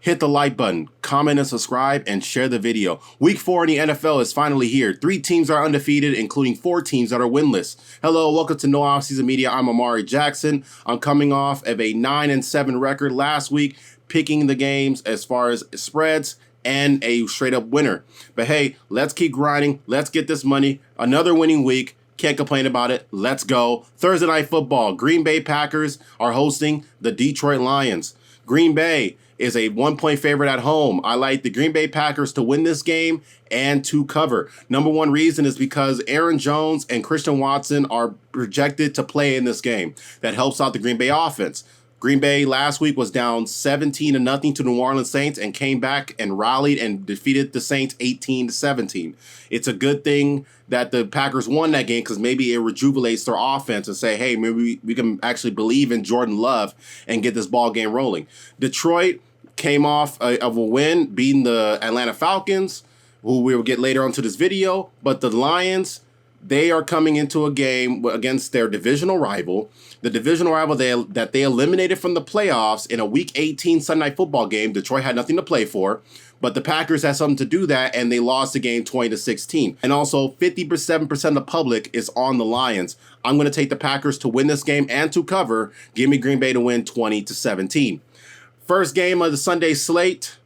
Hit the like button, comment and subscribe, and share the video. Week 4 in the NFL is finally here. 3 teams are undefeated, including 4 teams that are winless. Hello, welcome to No Offseason Media. I'm Imari Jackson. I'm coming off of a 9-7 record last week, picking the games as far as spreads and a straight-up winner. But hey, let's keep grinding. Let's get this money. Another winning week. Can't complain about it. Let's go. Thursday Night Football. Green Bay Packers are hosting the Detroit Lions. Green Bay is a 1-point favorite at home. I like the Green Bay Packers to win this game and to cover. Number one reason is because Aaron Jones and Christian Watson are projected to play in this game. That helps out the Green Bay offense. Green Bay last week was down 17-0 to New Orleans Saints and came back and rallied and defeated the Saints 18-17. It's a good thing that the Packers won that game because maybe it rejuvenates their offense and say, hey, maybe we can actually believe in Jordan Love and get this ball game rolling. Detroit came off of a win, beating the Atlanta Falcons, who we will get later onto this video. But the Lions, they are coming into a game against their divisional rival, the divisional rival that they eliminated from the playoffs in a Week 18 Sunday Night Football game. Detroit had nothing to play for, but the Packers had something to do that, and they lost the game 20-16. And also, 57% of the public is on the Lions. I'm going to take the Packers to win this game and to cover. Give me Green Bay to win 20-17. First game of the Sunday slate,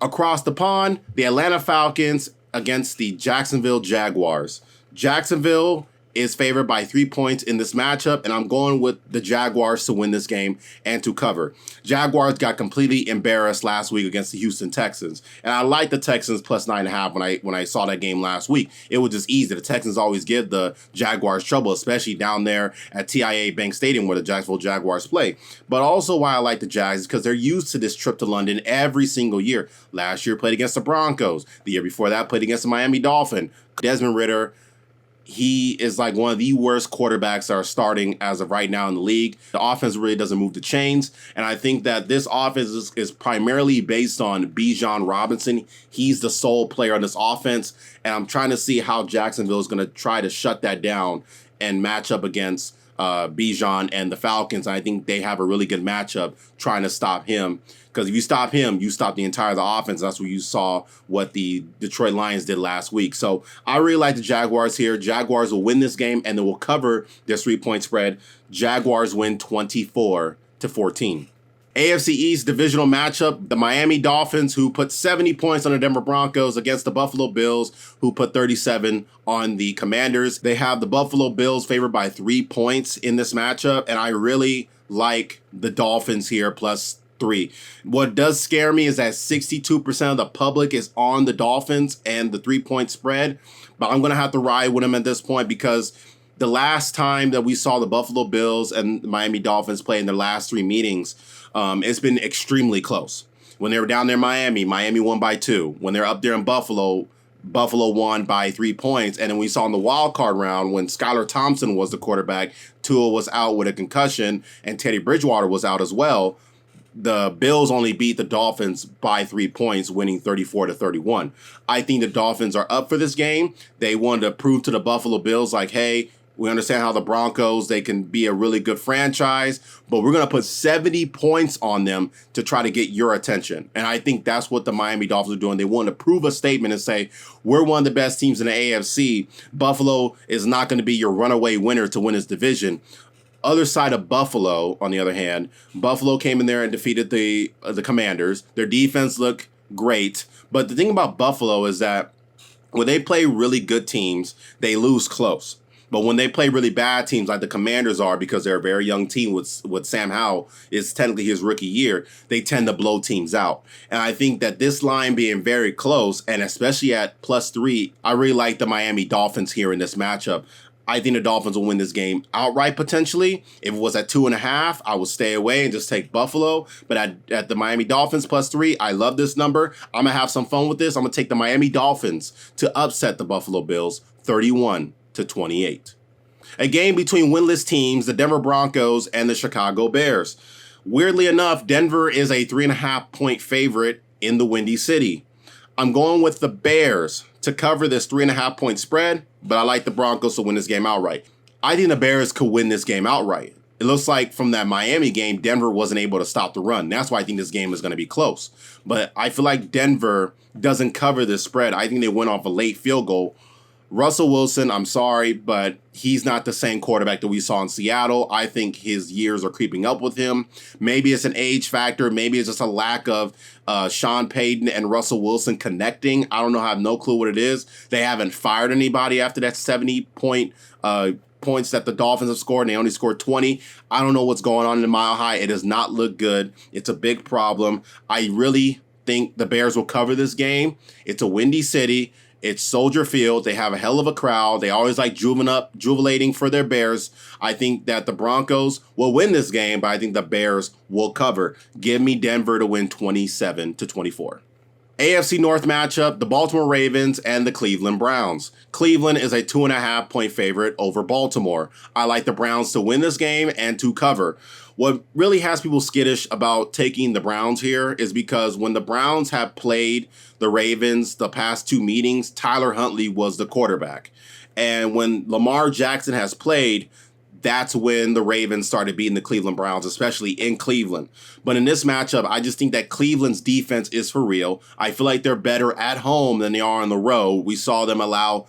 across the pond, the Atlanta Falcons against the Jacksonville Jaguars. Jacksonville is favored by 3 points in this matchup, and I'm going with the Jaguars to win this game and to cover. Jaguars got completely embarrassed last week against the Houston Texans, and I like the Texans plus 9.5 when I saw that game last week. It was just easy. The Texans always give the Jaguars trouble, especially down there at TIAA Bank Stadium where the Jacksonville Jaguars play. But also why I like the Jags is because they're used to this trip to London every single year. Last year played against the Broncos. The year before that played against the Miami Dolphins. Desmond Ridder, he is like one of the worst quarterbacks that are starting as of right now in the league. The offense really doesn't move the chains. And I think that this offense is primarily based on Bijan Robinson. He's the sole player on this offense. And I'm trying to see how Jacksonville is going to try to shut that down and match up against Bijan and the Falcons. I think they have a really good matchup trying to stop him. Because if you stop him, you stop the entire the offense. That's what you saw what the Detroit Lions did last week. So I really like the Jaguars here. Jaguars will win this game and they will cover their 3-point spread. Jaguars win 24-14. AFC East divisional matchup, the Miami Dolphins, who put 70 points on the Denver Broncos, against the Buffalo Bills, who put 37 on the Commanders. They have the Buffalo Bills favored by 3 points in this matchup, and I really like the Dolphins here plus 3. What does scare me is that 62% of the public is on the Dolphins and the 3-point spread, but I'm going to have to ride with them at this point because the last time that we saw the Buffalo Bills and the Miami Dolphins play in their last 3 meetings, it's been extremely close. When they were down there in Miami, Miami won by 2. When they're up there in Buffalo, Buffalo won by 3 points. And then we saw in the wild card round when Skylar Thompson was the quarterback, Tua was out with a concussion, and Teddy Bridgewater was out as well. The Bills only beat the Dolphins by 3 points, winning 34-31. I think the Dolphins are up for this game. They wanted to prove to the Buffalo Bills, like, hey, we understand how the Broncos, they can be a really good franchise, but we're going to put 70 points on them to try to get your attention. And I think that's what the Miami Dolphins are doing. They want to prove a statement and say, we're one of the best teams in the AFC. Buffalo is not going to be your runaway winner to win this division. Other side of Buffalo, on the other hand, Buffalo came in there and defeated the Commanders. Their defense looked great. But the thing about Buffalo is that when they play really good teams, they lose close. But when they play really bad teams like the Commanders are, because they're a very young team with Sam Howell, it's technically his rookie year, they tend to blow teams out. And I think that this line being very close, and especially at plus 3, I really like the Miami Dolphins here in this matchup. I think the Dolphins will win this game outright potentially. If it was at 2.5, I would stay away and just take Buffalo. But at the Miami Dolphins plus 3, I love this number. I'm going to have some fun with this. I'm going to take the Miami Dolphins to upset the Buffalo Bills 31-28. A game between winless teams, the Denver Broncos and the Chicago Bears. Weirdly enough, Denver is a 3.5-point favorite in the Windy City. I'm going with the Bears to cover this 3.5-point spread, but I like the Broncos to win this game outright. I think the Bears could win this game outright. it looks like from that Miami game, Denver wasn't able to stop the run. That's why I think this game is going to be close. But I feel like Denver doesn't cover this spread. I think they went off a late field goal. Russell Wilson, I'm sorry, but he's not the same quarterback that we saw in Seattle. I think his years are creeping up with him. Maybe it's an age factor. Maybe it's just a lack of Sean Payton and Russell Wilson connecting. I don't know. I have no clue what it is. They haven't fired anybody after that 70-point points that the Dolphins have scored, and they only scored 20. I don't know what's going on in the Mile High. It does not look good. It's a big problem. I really think the Bears will cover this game. It's a windy city. It's Soldier Field. They have a hell of a crowd. They always like jubilating for their Bears. I think that the Broncos will win this game, but I think the Bears will cover. Give me Denver to win 27-24. AFC North matchup, the Baltimore Ravens and the Cleveland Browns. Cleveland is a 2.5-point favorite over Baltimore. I like the Browns to win this game and to cover. What really has people skittish about taking the Browns here is because when the Browns have played the Ravens the past two meetings, Tyler Huntley was the quarterback. And when Lamar Jackson has played, that's when the Ravens started beating the Cleveland Browns, especially in Cleveland. But in this matchup, I just think that Cleveland's defense is for real. I feel like they're better at home than they are on the road. We saw them allow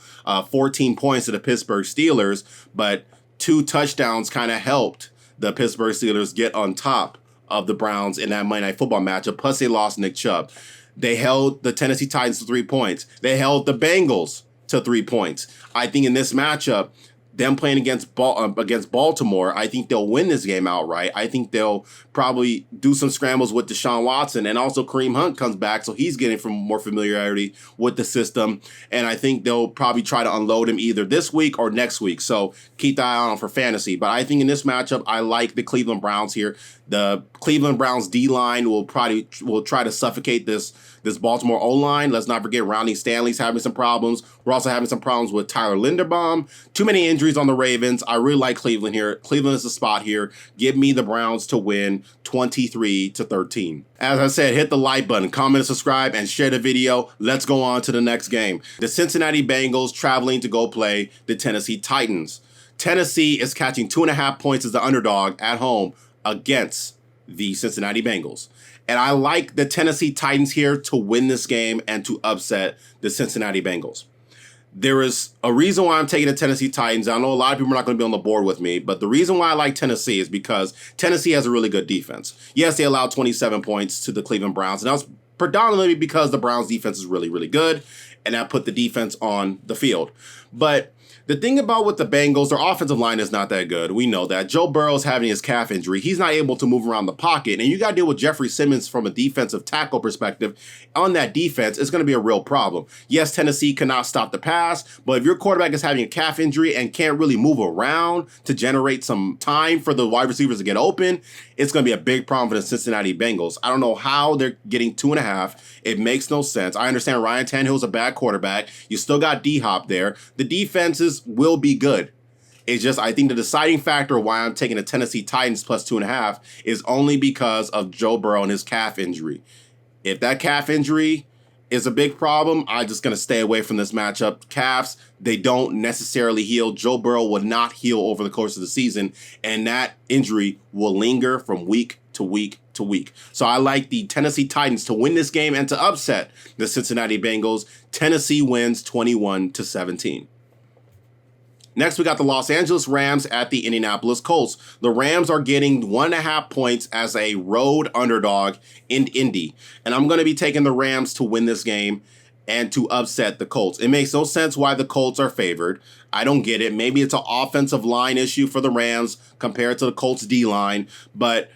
14 points to the Pittsburgh Steelers, but 2 touchdowns kind of helped the Pittsburgh Steelers get on top of the Browns in that Monday Night Football matchup. Plus, they lost Nick Chubb. They held the Tennessee Titans to 3 points. They held the Bengals to 3 points. I think in this matchup, them playing against Baltimore, I think they'll win this game outright. I think they'll probably do some scrambles with Deshaun Watson, and also Kareem Hunt comes back, so he's getting more familiarity with the system. And I think they'll probably try to unload him either this week or next week. So keep the eye on for fantasy. But I think in this matchup, I like the Cleveland Browns here. The Cleveland Browns D-line will try to suffocate this Baltimore O-line. Let's not forget Ronnie Stanley's having some problems. We're also having some problems with Tyler Linderbaum. Too many injuries on the Ravens. I really like Cleveland here. Cleveland is the spot here. Give me the Browns to win 23-13. As I said, hit the like button, comment, subscribe, and share the video. Let's go on to the next game. The Cincinnati Bengals traveling to go play the Tennessee Titans. Tennessee is catching 2.5 points as the underdog at home against the Cincinnati Bengals. And I like the Tennessee Titans here to win this game and to upset the Cincinnati Bengals. There is a reason why I'm taking the Tennessee Titans. I know a lot of people are not going to be on the board with me, but the reason why I like Tennessee is because Tennessee has a really good defense. Yes, they allowed 27 points to the Cleveland Browns, and that was predominantly because the Browns defense is really, really good, and that put the defense on the field. But the thing about with the Bengals, their offensive line is not that good. We know that. Joe Burrow's having his calf injury. He's not able to move around the pocket. And you got to deal with Jeffrey Simmons from a defensive tackle perspective. On that defense, it's going to be a real problem. Yes, Tennessee cannot stop the pass, but if your quarterback is having a calf injury and can't really move around to generate some time for the wide receivers to get open, it's going to be a big problem for the Cincinnati Bengals. I don't know how they're getting 2.5. It makes no sense. I understand Ryan Tannehill's a bad quarterback. You still got D-Hop there. The defenses will be good. It's just, I think the deciding factor why I'm taking the Tennessee Titans plus 2.5 is only because of Joe Burrow and his calf injury. If that calf injury is a big problem, I'm just going to stay away from this matchup. Calves, they don't necessarily heal. Joe Burrow will not heal over the course of the season, and that injury will linger from week to week to week. So I like the Tennessee Titans to win this game and to upset the Cincinnati Bengals. Tennessee wins 21-17. Next, we got the Los Angeles Rams at the Indianapolis Colts. The Rams are getting 1.5 points as a road underdog in Indy. And I'm going to be taking the Rams to win this game and to upset the Colts. It makes no sense why the Colts are favored. I don't get it. Maybe it's an offensive line issue for the Rams compared to the Colts D-line. But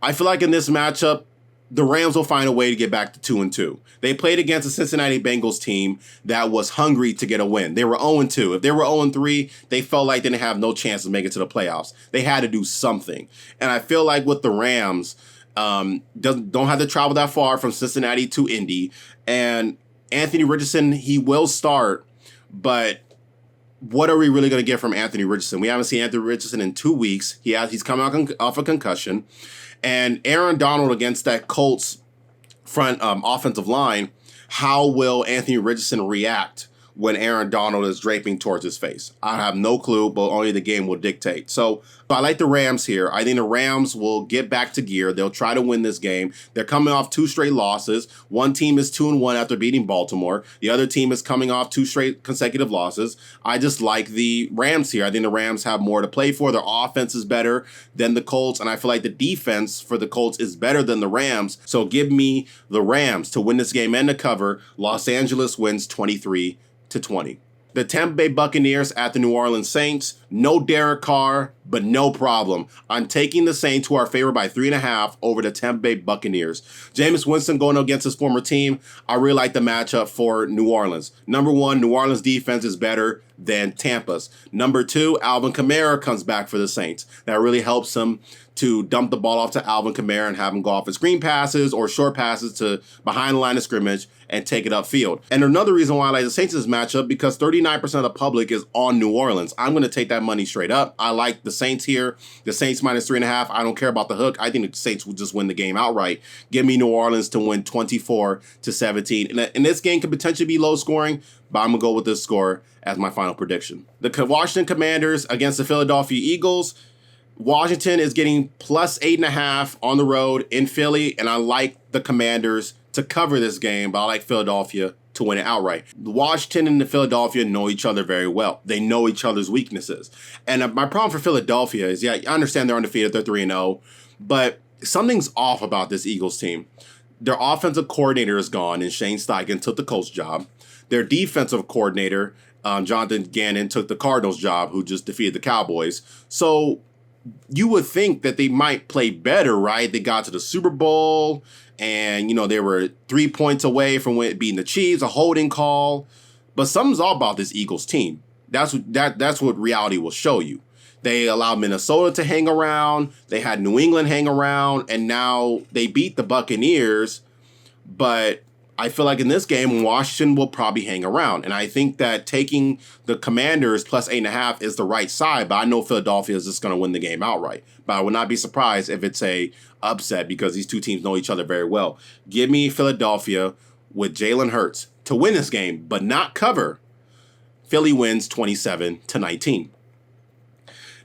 I feel like in this matchup, the Rams will find a way to get back to 2-2. They played against a Cincinnati Bengals team that was hungry to get a win. They were 0-2. If they were 0-3, they felt like they didn't have no chance to make it to the playoffs. They had to do something. And I feel like with the Rams, don't have to travel that far from Cincinnati to Indy. And Anthony Richardson, he will start, but what are we really going to get from Anthony Richardson? We haven't seen Anthony Richardson in 2 weeks. He's coming off a concussion. And Aaron Donald against that Colts front offensive line, how will Anthony Richardson react when Aaron Donald is draping towards his face? I have no clue, but only the game will dictate. So But I like the Rams here. I think the Rams will get back to gear. They'll try to win this game. They're coming off 2 straight losses. One team is 2-1 after beating Baltimore. The other team is coming off 2 straight consecutive losses. I just like the Rams here. I think the Rams have more to play for. Their offense is better than the Colts, and I feel like the defense for the Colts is better than the Rams. So give me the Rams to win this game and to cover. Los Angeles wins 23-20. The Tampa Bay Buccaneers at the New Orleans Saints. No Derek Carr, but no problem. I'm taking the Saints, who are favored by 3.5, over the Tampa Bay Buccaneers. Jameis Winston going against his former team. I really like the matchup for New Orleans. Number 1, New Orleans defense is better than Tampa's. Number 2, Alvin Kamara comes back for the Saints. That really helps him to dump the ball off to Alvin Kamara and have him go off with screen passes or short passes to behind the line of scrimmage and take it upfield. And another reason why I like the Saints in this matchup, because 39% of the public is on New Orleans. I'm going to take that money straight up. I like the Saints here. The Saints minus 3.5. I don't care about the hook. I think the Saints will just win the game outright. Give me New Orleans to win 24-17. And this game could potentially be low scoring, but I'm going to go with this score as my final prediction. The Washington Commanders against the Philadelphia Eagles. Washington is getting plus 8.5 on the road in Philly, and I like the Commanders to cover this game, but I like Philadelphia to win it outright. Washington and the Philadelphia know each other very well. They know each other's weaknesses. And my problem for Philadelphia is, yeah, I understand they're undefeated, they're 3-0, but something's off about this Eagles team. Their offensive coordinator is gone, and Shane Steichen took the Colts job. Their defensive coordinator, Jonathan Gannon, took the Cardinals job, who just defeated the Cowboys. So you would think that they might play better, right? They got to the Super Bowl, and, you know, they were 3 points away from beating the Chiefs, a holding call. But something's all about this Eagles team. That's what reality will show you. They allowed Minnesota to hang around. They had New England hang around, and now they beat the Buccaneers. But I feel like in this game, Washington will probably hang around. And I think that taking the Commanders plus 8.5 is the right side, but I know Philadelphia is just going to win the game outright. But I would not be surprised if it's a upset, because these two teams know each other very well. Give me Philadelphia with Jalen Hurts to win this game, but not cover. Philly wins 27-19.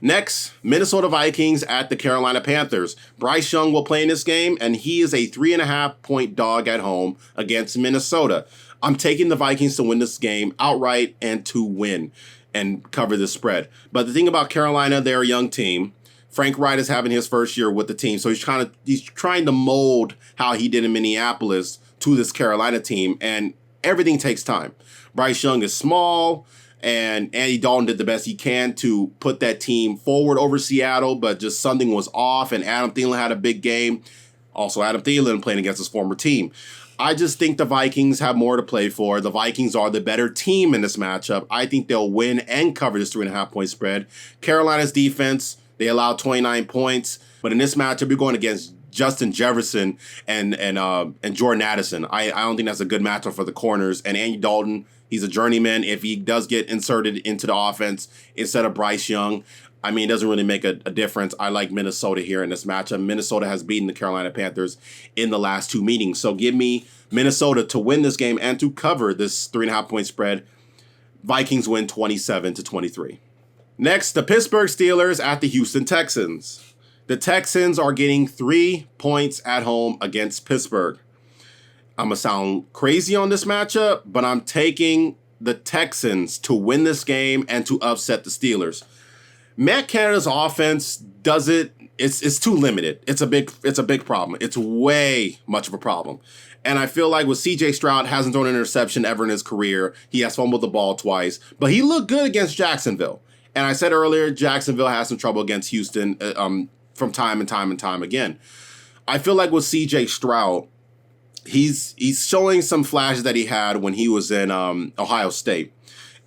Next, Minnesota Vikings at the Carolina Panthers. Bryce Young will play in this game, and he is a 3.5-point dog at home against Minnesota. I'm taking the Vikings to win this game outright and to win and cover the spread. But the thing about Carolina, they're a young team. Frank Wright is having his first year with the team, so he's trying to mold how he did in Minneapolis to this Carolina team, and everything takes time. Bryce Young is small, and Andy Dalton did the best he can to put that team forward over Seattle, but just something was off, and Adam Thielen had a big game. Also, Adam Thielen playing against his former team. I just think the Vikings have more to play for. The Vikings are the better team in this matchup. I think they'll win and cover this 3.5-point spread. Carolina's defense, they allowed 29 points, but in this matchup, you're going against Justin Jefferson and Jordan Addison. I don't think that's a good matchup for the corners. And Andy Dalton, he's a journeyman. If he does get inserted into the offense instead of Bryce Young, I mean, it doesn't really make a difference. I like Minnesota here in this matchup. Minnesota has beaten the Carolina Panthers in the last 2 meetings. So give me Minnesota to win this game and to cover this 3.5-point spread. Vikings win 27-23. Next, the Pittsburgh Steelers at the Houston Texans. The Texans are getting 3 points at home against Pittsburgh. I'm going to sound crazy on this matchup, but I'm taking the Texans to win this game and to upset the Steelers. Matt Canada's offense it's too limited. It's a big problem. It's way much of a problem. And I feel like with CJ Stroud hasn't thrown an interception ever in his career. He has fumbled the ball twice, but he looked good against Jacksonville. And I said earlier, Jacksonville has some trouble against Houston from time and time again. I feel like with CJ Stroud, he's showing some flashes that he had when he was in Ohio State.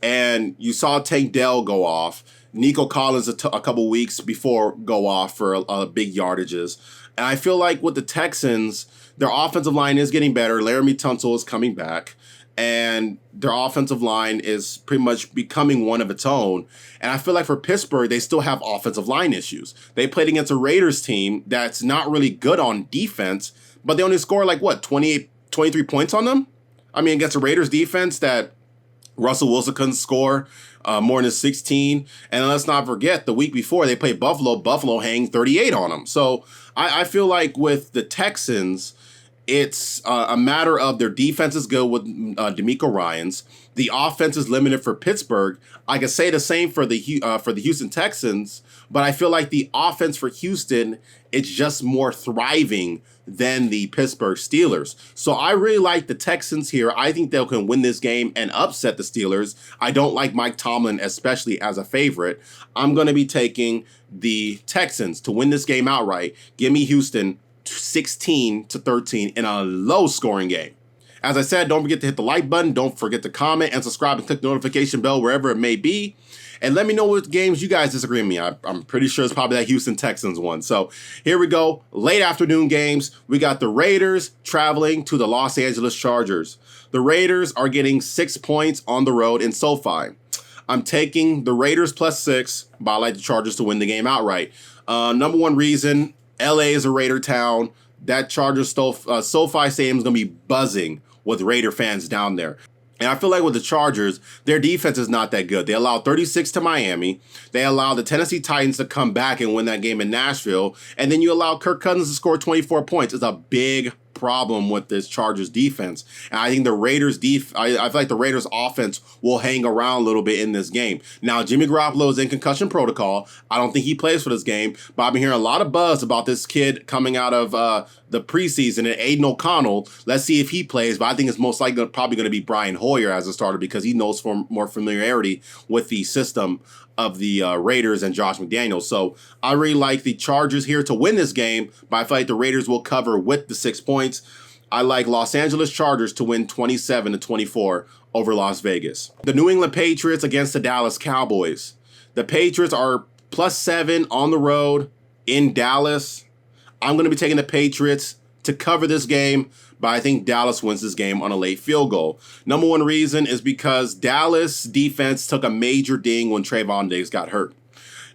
And you saw Tank Dell go off. Nico Collins a couple weeks before go off for big yardages. And I feel like with the Texans, their offensive line is getting better. Laramie Tunsil is coming back. And their offensive line is pretty much becoming one of its own. And I feel like for Pittsburgh, they still have offensive line issues. They played against a Raiders team that's not really good on defense, but they only score 23 points on them? I mean, against a Raiders defense that Russell Wilson couldn't score more than 16. And let's not forget, the week before they played Buffalo, Buffalo hanged 38 on them. So I feel like with the Texans, it's a matter of their defense is good with DeMeco Ryans. The offense is limited for Pittsburgh. I could say the same for the Houston Texans, but I feel like the offense for Houston, it's just more thriving than the Pittsburgh Steelers. So I really like the Texans here. I think they can win this game and upset the Steelers. I don't like Mike Tomlin, especially as a favorite. I'm going to be taking the Texans to win this game outright. Give me Houston 16-13 in a low-scoring game. As I said, don't forget to hit the like button. Don't forget to comment and subscribe and click the notification bell wherever it may be. And let me know what games you guys disagree with me. I'm pretty sure it's probably that Houston Texans one. So here we go. Late afternoon games. We got the Raiders traveling to the Los Angeles Chargers. The Raiders are getting 6 points on the road in SoFi. I'm taking the Raiders +6, but I like the Chargers to win the game outright. Number one reason, LA is a Raider town. That Chargers SoFi Stadium is going to be buzzing with Raider fans down there. And I feel like with the Chargers, their defense is not that good. They allowed 36 to Miami. They allowed the Tennessee Titans to come back and win that game in Nashville. And then you allow Kirk Cousins to score 24 points. It's a big problem with this Chargers defense. And I think the Raiders I feel like the Raiders offense will hang around a little bit in this game. Now, Jimmy Garoppolo is in concussion protocol. I don't think he plays for this game, but I've been hearing a lot of buzz about this kid coming out of the preseason, and Aiden O'Connell. Let's see if he plays, but I think it's most likely probably going to be Brian Hoyer as a starter because he knows for more familiarity with the system of the Raiders and Josh McDaniels. So I really like the Chargers here to win this game, but I feel like the Raiders will cover with the 6 points. I like Los Angeles Chargers to win 27-24 over Las Vegas. The New England Patriots against the Dallas Cowboys. The Patriots are +7 on the road in Dallas. I'm going to be taking the Patriots to cover this game, but I think Dallas wins this game on a late field goal. Number one reason is because Dallas defense took a major ding when Trayvon Diggs got hurt.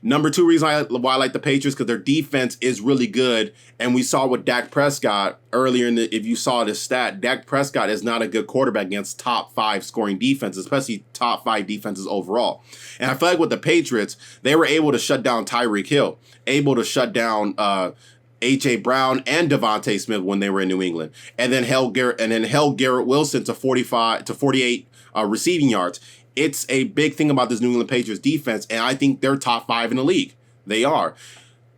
Number two reason why I like the Patriots, because their defense is really good, and we saw with Dak Prescott earlier if you saw this stat, Dak Prescott is not a good quarterback against top 5 scoring defenses, especially top 5 defenses overall. And I feel like with the Patriots, they were able to shut down Tyreek Hill, able to shut down A.J. Brown and Devontae Smith when they were in New England, and then held Garrett Wilson to 48 receiving yards. It's a big thing about this New England Patriots defense, and I think they're top 5 in the league. They are.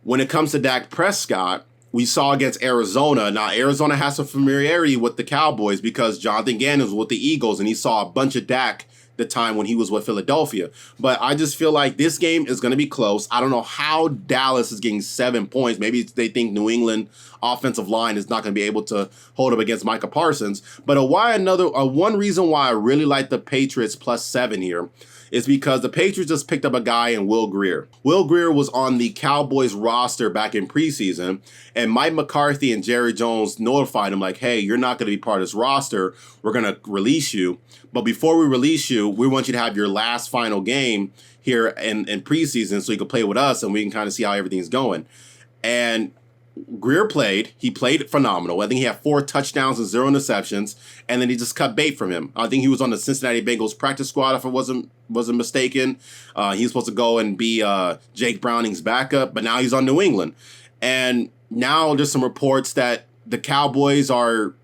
When it comes to Dak Prescott, we saw against Arizona. Now, Arizona has some familiarity with the Cowboys because Jonathan Gannon was with the Eagles, and he saw a bunch of Dak the time when he was with Philadelphia. But I just feel like this game is going to be close. I don't know how Dallas is getting 7 points. Maybe they think New England offensive line is not going to be able to hold up against Micah Parsons. But one reason why I really like the Patriots +7 here is because the Patriots just picked up a guy in Will Grier. Will Grier was on the Cowboys roster back in preseason, and Mike McCarthy and Jerry Jones notified him like, hey, you're not going to be part of this roster. We're going to release you. But before we release you, we want you to have your last final game here in preseason so you can play with us and we can kind of see how everything's going. And Grier played. He played phenomenal. I think he had 4 touchdowns and 0 interceptions, and then he just cut bait from him. I think he was on the Cincinnati Bengals practice squad, if I wasn't mistaken. He was supposed to go and be Jake Browning's backup, but now he's on New England. And now there's some reports that the Cowboys are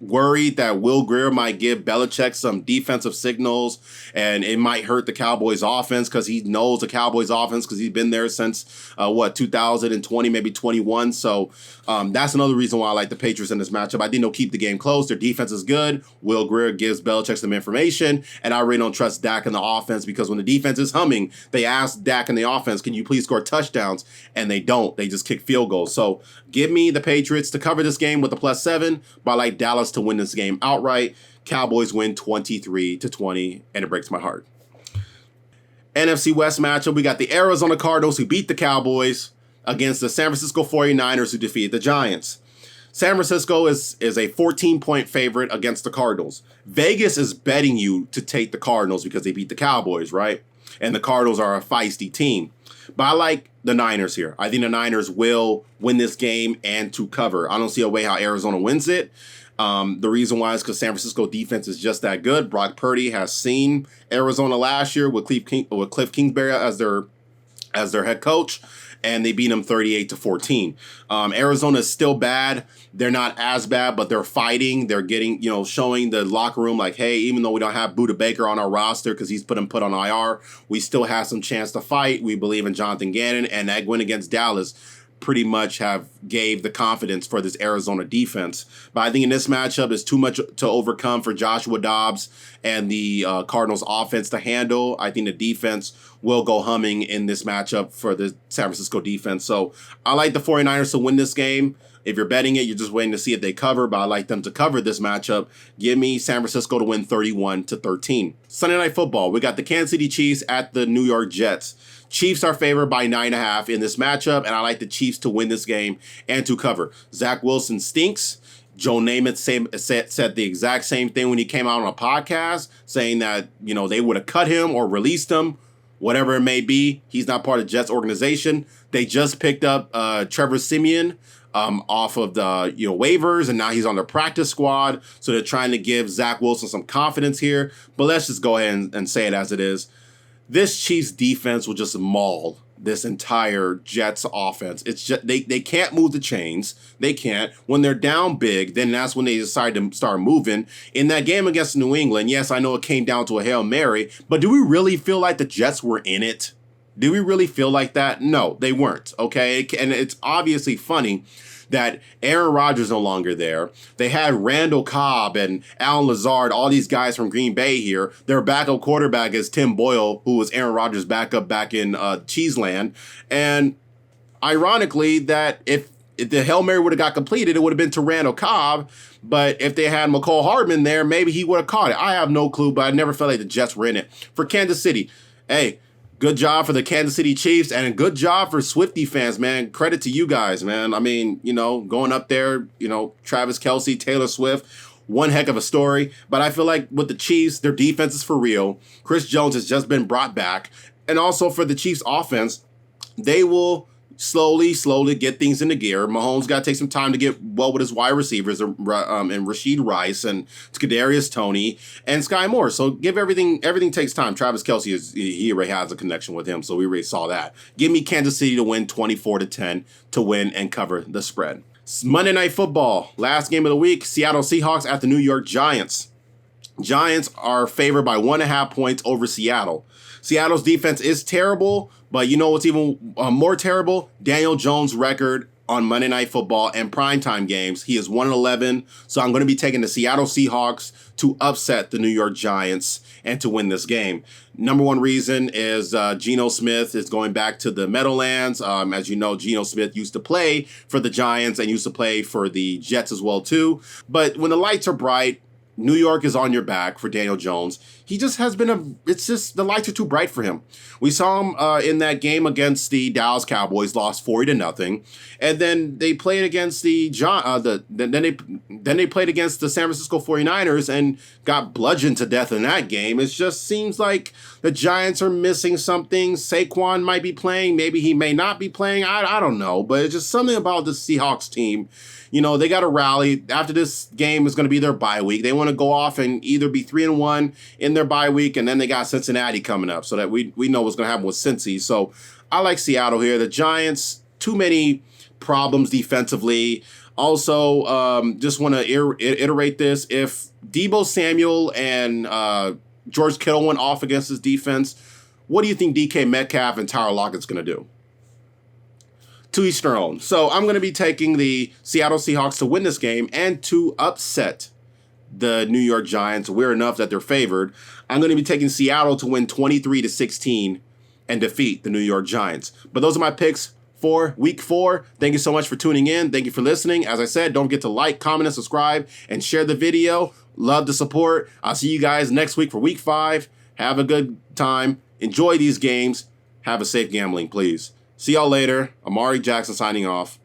worried that Will Grier might give Belichick some defensive signals, and it might hurt the Cowboys offense because he knows the Cowboys offense because he's been there since 2020, maybe 21. So that's another reason why I like the Patriots in this matchup. I think they'll keep the game close. Their defense is good. Will Grier gives Belichick some information, and I really don't trust Dak in the offense because when the defense is humming, they ask Dak in the offense, can you please score touchdowns? And they don't. They just kick field goals. So give me the Patriots to cover this game with a +7, but I like Dallas to win this game outright. Cowboys win 23-20, and it breaks my heart. NFC West matchup, we got the Arizona Cardinals who beat the Cowboys against the San Francisco 49ers who defeated the Giants. San Francisco is a 14-point favorite against the Cardinals. Vegas is betting you to take the Cardinals because they beat the Cowboys, right? And the Cardinals are a feisty team. But I like the Niners here. I think the Niners will win this game and to cover. I don't see a way how Arizona wins it. The reason why is because San Francisco defense is just that good. Brock Purdy has seen Arizona last year with Cliff Kingsbury as their head coach, and they beat them 38-14. Arizona is still bad. They're not as bad, but they're fighting. They're getting, showing the locker room like, hey, even though we don't have Budda Baker on our roster because he's put on IR, we still have some chance to fight. We believe in Jonathan Gannon, and that win against Dallas pretty much have gave the confidence for this Arizona defense. But I think in this matchup, it's too much to overcome for Joshua Dobbs and the Cardinals offense to handle. I think the defense will go humming in this matchup for the San Francisco defense. So I like the 49ers to win this game. If you're betting it, you're just waiting to see if they cover, but I like them to cover this matchup. Give me San Francisco to win 31-13. Sunday Night Football, we got the Kansas City Chiefs at the New York Jets. Chiefs are favored by 9.5 in this matchup, and I like the Chiefs to win this game and to cover. Zach Wilson stinks. Joe Namath said the exact same thing when he came out on a podcast, saying that, they would have cut him or released him, whatever it may be. He's not part of the Jets organization. They just picked up Trevor Siemian off of the waivers, and now he's on the practice squad. So they're trying to give Zach Wilson some confidence here. But let's just go ahead and say it as it is. This Chiefs defense will just maul this entire Jets offense. It's just they can't move the chains. They can't. When they're down big, then that's when they decide to start moving. In that game against New England, yes, I know it came down to a Hail Mary, but do we really feel like the Jets were in it? Do we really feel like that? No, they weren't, okay? And it's obviously funny that Aaron Rodgers no longer there. They had Randall Cobb and Alan Lazard, all these guys from Green Bay here. Their backup quarterback is Tim Boyle, who was Aaron Rodgers' backup back in Cheeseland. And ironically, that if the Hail Mary would have got completed, it would have been to Randall Cobb. But if they had McCole Hardman there, maybe he would have caught it. I have no clue, but I never felt like the Jets were in it. For Kansas City, hey, good job for the Kansas City Chiefs, and a good job for Swiftie fans, man. Credit to you guys, man. I mean, going up there, Travis Kelce, Taylor Swift, one heck of a story. But I feel like with the Chiefs, their defense is for real. Chris Jones has just been brought back. And also for the Chiefs offense, they will slowly get things into gear. Mahomes got to take some time to get well with his wide receivers, and Rashid Rice and Kadarius Toney and Sky Moore. So give everything takes time. Travis Kelce he already has a connection with him, so we already saw that. Give me Kansas City to win 24-10 to win and cover the spread. Monday Night Football, last game of the week, Seattle Seahawks at the New York Giants. Giants are favored by 1.5 points over Seattle. Seattle's defense is terrible, but you know what's even more terrible? Daniel Jones' record on Monday Night Football and primetime games. He is 1-11, so I'm going to be taking the Seattle Seahawks to upset the New York Giants and to win this game. Number one reason is Geno Smith is going back to the Meadowlands. As you know, Geno Smith used to play for the Giants and used to play for the Jets as well, too. But when the lights are bright, New York is on your back for Daniel Jones. He just has been it's just the lights are too bright for him. We saw him in that game against the Dallas Cowboys, lost 40-0, and then they played against then they played against the San Francisco 49ers and got bludgeoned to death in that game. It just seems like the Giants are missing something. Saquon might be playing, maybe he may not be playing. I don't know, but it's just something about the Seahawks team. They got to rally. After this game is going to be their bye week. They want to go off and either be 3-1 in their bye week, and then they got Cincinnati coming up, so that we know what's going to happen with Cincy. So I like Seattle here. The Giants, too many problems defensively. Also, just want to iterate this. If Deebo Samuel and George Kittle went off against his defense, what do you think DK Metcalf and Tyler Lockett's going to do? To each their own. So I'm going to be taking the Seattle Seahawks to win this game and to upset the New York Giants. We're enough that they're favored. I'm going to be taking Seattle to win 23-16 and defeat the New York Giants. But those are my picks for Week 4. Thank you so much for tuning in. Thank you for listening. As I said, don't forget to like, comment, and subscribe, and share the video. Love the support. I'll see you guys next week for Week 5. Have a good time. Enjoy these games. Have a safe gambling, please. See y'all later. Imari Jackson signing off.